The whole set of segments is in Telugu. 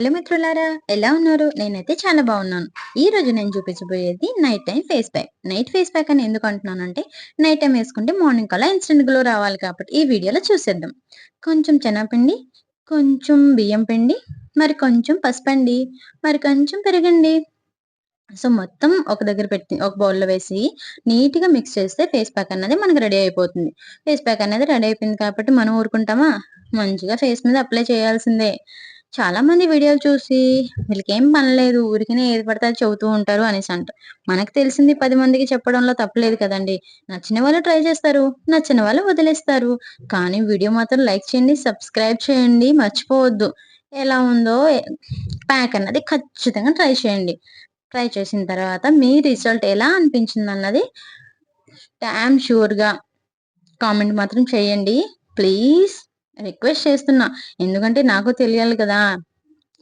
హలో మిత్రులారా, ఎలా ఉన్నారు? నేనైతే చాలా బాగున్నాను. ఈ రోజు నేను చూపించబోయేది night time face pack. Night face pack అని ఎందుకు అంటున్నానంటే, నైట్ టైం వేసుకుంటే మార్నింగ్ కల్లా ఇన్స్టెంట్ గ్లో రావాలి కాబట్టి ఈ వీడియోలో చూసేద్దాం. కొంచెం శనగపిండి, కొంచెం బియ్యం పిండి, మరి కొంచెం పసుపండి, మరి కొంచెం పెరగండి. సో, మొత్తం ఒక దగ్గర పెట్టి ఒక బౌల్‌లో వేసి నీట్‌గా మిక్స్ చేస్తే ఫేస్ ప్యాక్ అన్నది మనకు రెడీ అయిపోతుంది. ఫేస్ ప్యాక్ అనేది రెడీ అయిపోయింది కాబట్టి మనం ఊరుకుంటామా? మంచిగా ఫేస్ మీద అప్లై చేయాల్సిందే. చాలామంది వీడియోలు చూసి వీళ్ళకేం పనిలేదు ఊరికనే ఏది పడితే అది చెబుతూ ఉంటారు అనేసి అంటారు. మనకు తెలిసింది 10 మందికి చెప్పడంలో తప్పులేదు కదండీ! నచ్చిన వాళ్ళు ట్రై చేస్తారు. నచ్చని వాళ్ళు వదిలేస్తారు. కానీ వీడియో మాత్రం లైక్ చేయండి, సబ్స్క్రైబ్ చేయండి మర్చిపోవద్దు. ఎలా ఉందో ప్యాక్ అన్నది ఖచ్చితంగా ట్రై చేయండి. ట్రై చేసిన తర్వాత మీ రిజల్ట్ ఎలా అనిపించిందన్నది డామ్ ష్యూర్‌గా కామెంట్ మాత్రం చేయండి. ప్లీజ్ రిక్వెస్ట్ చేస్తున్నా. ఎందుకంటే నాకు తెలియాలి కదా!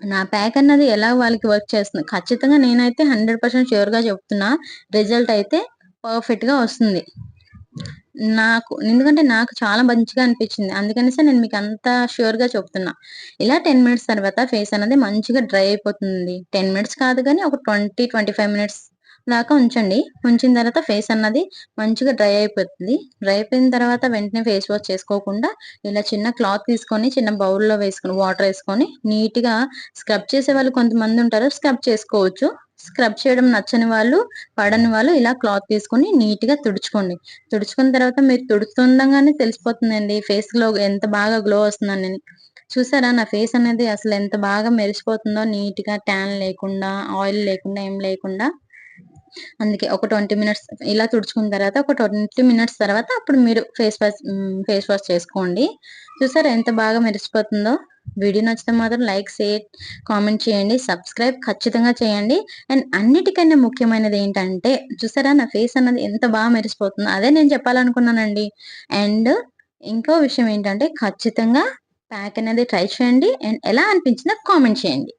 నా ప్యాక్ అన్నది ఎలా వాళ్ళకి వర్క్ చేస్తుంది. ఖచ్చితంగా నేనైతే 100% ష్యూర్‌గా చెప్తున్నా. రిజల్ట్ అయితే పర్ఫెక్ట్‌గా వస్తుంది. ఎందుకంటే నాకు చాలా మంచిగా అనిపించింది. అందుకనేసే నేను మీకంత ష్యూర్‌గా చెప్తున్నా. ఇలా 10 మినిట్స్ తర్వాత ఫేస్ అనేది మంచిగా డ్రై అయిపోతుంది. 10 మినిట్స్ కాదు గానీ ఒక 20, 25 మినిట్స్ దాకా ఉంచండి. ఉంచిన తర్వాత ఫేస్ అన్నది మంచిగా డ్రై అయిపోతుంది. డ్రై అయిపోయిన తర్వాత వెంటనే ఫేస్ వాష్ చేసుకోకుండా ఇలా చిన్న క్లాత్ తీసుకొని చిన్న బౌల్‌లో వేసుకొని వాటర్ ఏసుకొని నీట్‌గా స్క్రబ్ చేసేవాళ్ళు కొంతమందుంటారు. స్క్రబ్ చేసుకోవచ్చు. స్క్రబ్ చేయడం నచ్చని వాళ్ళు, పడని వాళ్ళు ఇలా క్లాత్ తీసుకొని నీట్‌గా తుడుచుకోండి. తుడుచుకున్న తర్వాత మీరు తుడుస్తుండగానే తెలిసిపోతుందండి ఫేస్‌లో ఎంత బాగా గ్లో వస్తుందనని. చూసారా నా ఫేస్ అనేది అసలు ఎంత బాగా మెరిసిపోతుందో నీట్‌గా ట్యాన్ లేకుండా, ఆయిల్ లేకుండా, ఏం లేకుండా. అందుకే ఒక 20 మినిట్స్ ఇలా తుడుచుకున్న తర్వాత ఒక 20 మినిట్స్ తర్వాత అప్పుడు మీరు ఫేస్ వాష్ చేసుకోండి. చూసారా ఎంత బాగా మెరిసిపోతుందో? వీడియో నచ్చితే మాత్రం లైక్, షేర్, కామెంట్ చేయండి. సబ్స్క్రైబ్ ఖచ్చితంగా చేయండి. అండ్ అన్నిటికన్నా ముఖ్యమైనదేంటంటే చూసారా నా ఫేస్ అన్నది ఎంత బాగా మెరిసిపోతుందో అదే నేను చెప్పాలనుకున్నానండి. అండ్ ఇంకో విషయం ఏంటంటే ఖచ్చితంగా ప్యాక్ అనేది ట్రై చేయండి. అండ్ ఎలా అనిపించిందో కామెంట్ చేయండి.